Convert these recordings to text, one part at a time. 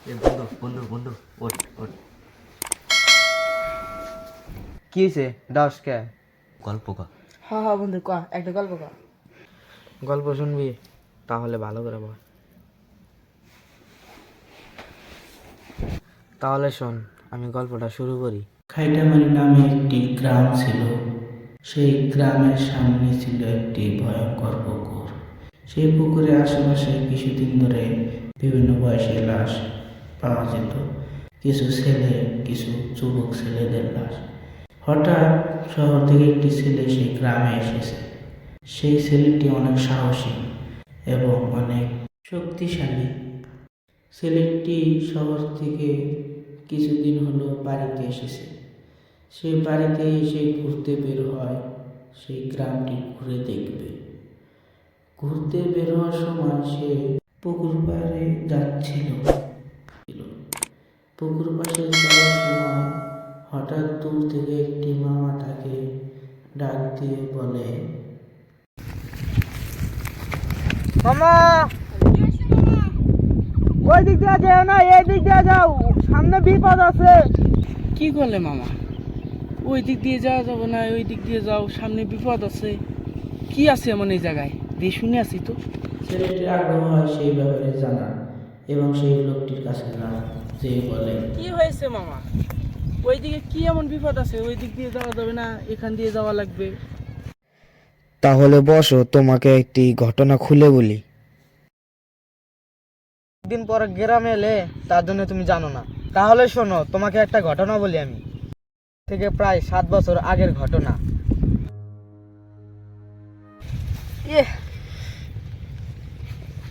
বন্ধু বন্ধু বন্ধু, ওঠ ওঠ। কি হয়েছে? ডাস কে? গল্প ক। হ্যাঁ হ্যাঁ বন্ধু ক, একটা গল্প ক। গল্প শুনবি? তাহলে ভালো করে বল। তাহলে শোন, আমি গল্পটা শুরু করি। খাইটামারি নামে একটি গ্রাম ছিল। সেই গ্রামের সামনে ছিল একটি ভয়ঙ্কর পুকুর। সেই পুকুরের আশেপাশে কিছুদিন ধরে বিভিন্ন বয়সের লাশ পাওয়া যেত। কিছু ছেলে, কিছু যুবক ছেলেদের লাশ। হঠাৎ শহর থেকে একটি ছেলে সেই গ্রামে এসেছে। সেই ছেলেটি অনেক সাহসী এবং অনেক শক্তিশালী। ছেলেটি শহর থেকে কিছুদিন হলো বাড়িতে এসেছে। সে বাড়িতে এসে ঘুরতে বের হয়, সেই গ্রামটি ঘুরে দেখবে। ঘুরতে বের হওয়ার সময় সে পুকুর পাড়ে যাচ্ছিল। পুকুর পাশে যাওয়ার সময় হঠাৎ দূর থেকে একটি মামা তাকে ডাক দিয়ে বলে, মামা, ওই দিক দিয়ে যাও না, এই দিক দিয়ে যাও, সামনে বিপদ আছে। কি করলে মামা? ওই দিক দিয়ে যাওয়া যাবে না, ওই দিক দিয়ে যাও, সামনে বিপদ আছে। কি আছে এমন এই জায়গায়? দিয়ে শুনে আছি তো। ছেলেটির আগ্রহ হয় সেই ব্যাপারে জানা এবং সেই লোকটির কাছে না যে বলে, কি হয়েছে মামা? ওই দিকে কি এমন বিপদ আছে? ওই দিক দিয়ে যাওয়া যাবে না, এখান দিয়ে যাওয়া লাগবে। তাহলে বসো, তোমাকে একটি ঘটনা খুলে বলি। দিন পর গ্রামে এলে, তার জন্য তুমি জানো না। তাহলে শোনো, তোমাকে একটা ঘটনা বলি আমি। থেকে প্রায় 7 বছর আগের ঘটনা।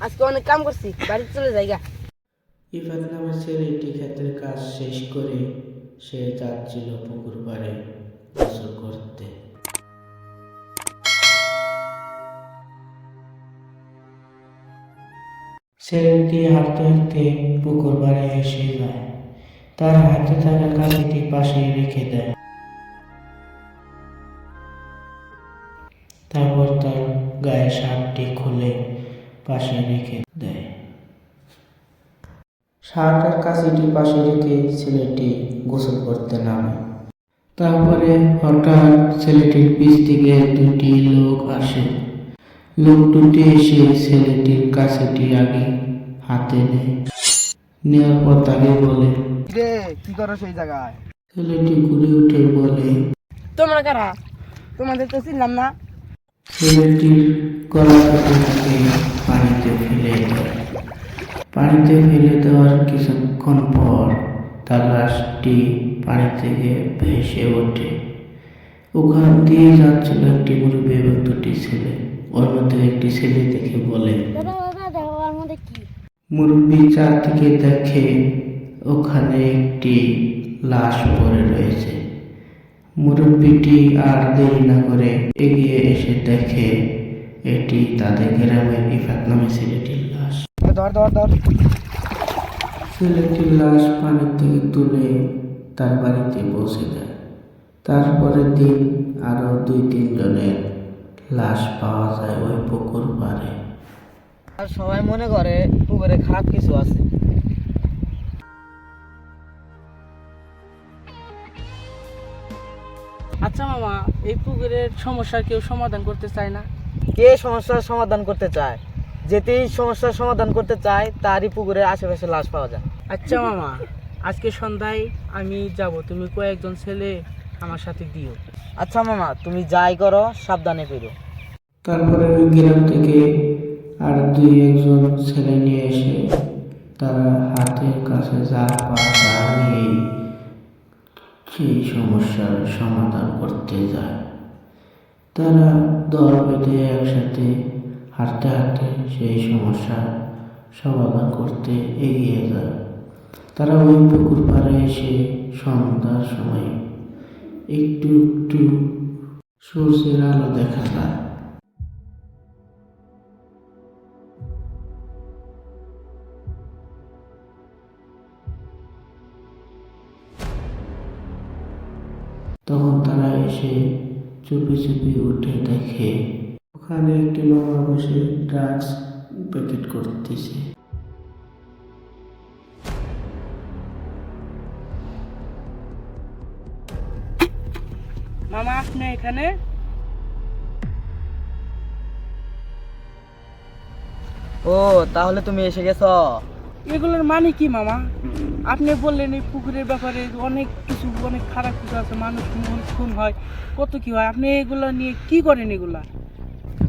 আজকে অনেক কাম করছি, বাড়িতে চলে যাইগা। ইফাত নামের ছেলেটি ক্ষেতের কাজ শেষ করে সে যাচ্ছিল পুকুর পাড়ে গোসল করতে। ছেলেটি হাঁটতে হাঁটতে পুকুর পাড়ে এসে যায়। তার হাতে থাকা কাঁচিটি পাশে রেখে দেয়। তারপর তার গায়ে শার্টটি খুলে পাশে রেখে দেয়। শার্ট আর কাঁচিটি পাশে রেখে ছেলেটি গোসল করতে নামে। তারপরে হঠাৎ ছেলেটির পিছ থেকে দুটি লোক আসে। লোক দুটি এসে ছেলেটির কাঁচিটি আগে হাতে নেয়। নেওয়ার পর তাকে বলে, রে, কি করো সেই জায়গায়? ছেলেটি ঘুরে উঠে বলে, তোমরা কারা? তোমাদের তো চিনলাম না। ছেলেটির গলা থেকে তাকে পানিতে ফেলে দেয়। পানিতে ফেলে দেওয়ার কিছুক্ষণ পর তার লাশটি পানি থেকে ভেসে ওঠে। ওখান দিয়ে যাচ্ছিল একটি মুরব্বী এবং দুটি ছেলে। ওর মধ্যে একটি ছেলে দেখে বলে, মুরব্বী চারদিকে দেখে ওখানে একটি লাশ পড়ে রয়েছে। মুরব্বীটি আর দেরি না করে এগিয়ে এসে দেখে এটি তাদের গ্রামের ইফাত নামে ছেলেটির লাশ। ধর ধর ধর। ছেলেটির লাশ পানির থেকে তুলে তার বাড়িতে পৌঁছে দেয়। তারপরের দিন আরো 2-3 জনের লাশ পাওয়া যায় ওই পুকুর পাড়ে। আর সবাই মনে করে পুকুরে খারাপ কিছু আছে। আচ্ছা মামা, এই পুকুরের সমস্যার কেউ সমাধান করতে চায় না? কে সমস্যার সমাধান করতে চায়? যেতেই সমস্যার সমাধান করতে চায়, তারই পুকুরের আশেপাশে লাশ পাওয়া যায়। আচ্ছা মামা, আজকে সন্ধ্যায় আমি যাব, তুমি কয়েকজন ছেলে আমার সাথে দিও। আচ্ছা মামা, তুমি যাই করো, সাবধানে ফিরো। তারপরে ওই গ্রাম থেকে আর 2-1 জন ছেলে নিয়ে এসে তারা হাতের কাছে যা পায় তা নিয়েই সেই সমস্যার সমাধান করতে যায়। তারা দল বেঁধে একসাথে হাঁটতে হাঁটতে সেই সমস্যার সমাধান করতে এগিয়ে যায়। তারা ওই পুকুর পাড়ে এসে সন্ধ্যার সময় একটু একটু সূর্যের আলো দেখা যায়। তখন তারা এসে চুপি চুপি উঠে দেখে ওখানে একটি মামা বসে ড্রাগস প্যাকেট করতেছে। মামা আপনি এখানে? ও তাহলে তুমি এসে গেছো। এগুলোর মানে কি মামা? আপনি বললেন এই পুকুরের ব্যাপারে অনেক কিছু, অনেক খারাপ কিছু আছে, মানুষ খুন হয়, কত কি হয়। আপনি এগুলো নিয়ে কি করেন এগুলা?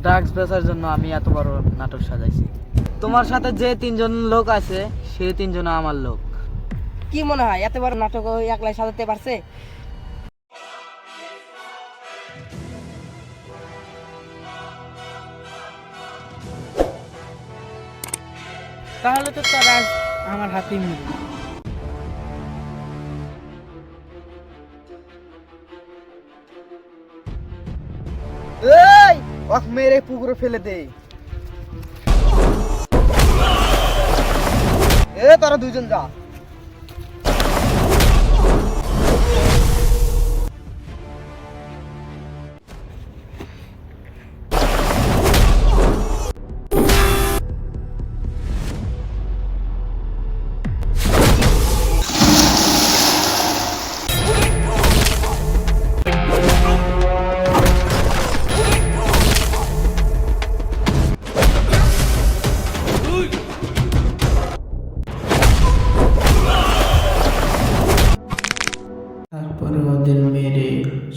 ড্রাগস বেচার জন্য আমি এত বড় নাটক সাজাইছি। তোমার সাথে যে 3জন লোক আছে সেই 3জন আমার লোক। কি মনে হয় এত বড় নাটক ও একলাই সাজাতে পারছে? তাহলে তো তার আজ আমার হাতেই মরবে। এই ওকে মেরে পুকুরে ফেলে দে। তারা 2জন যা। তারপরে ওদের মেরে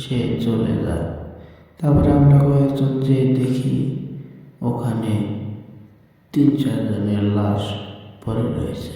সে চলে যায়। তারপরে আমরা কয়েকজন যে দেখি ওখানে 3-4 জনের লাশ পড়ে রয়েছে।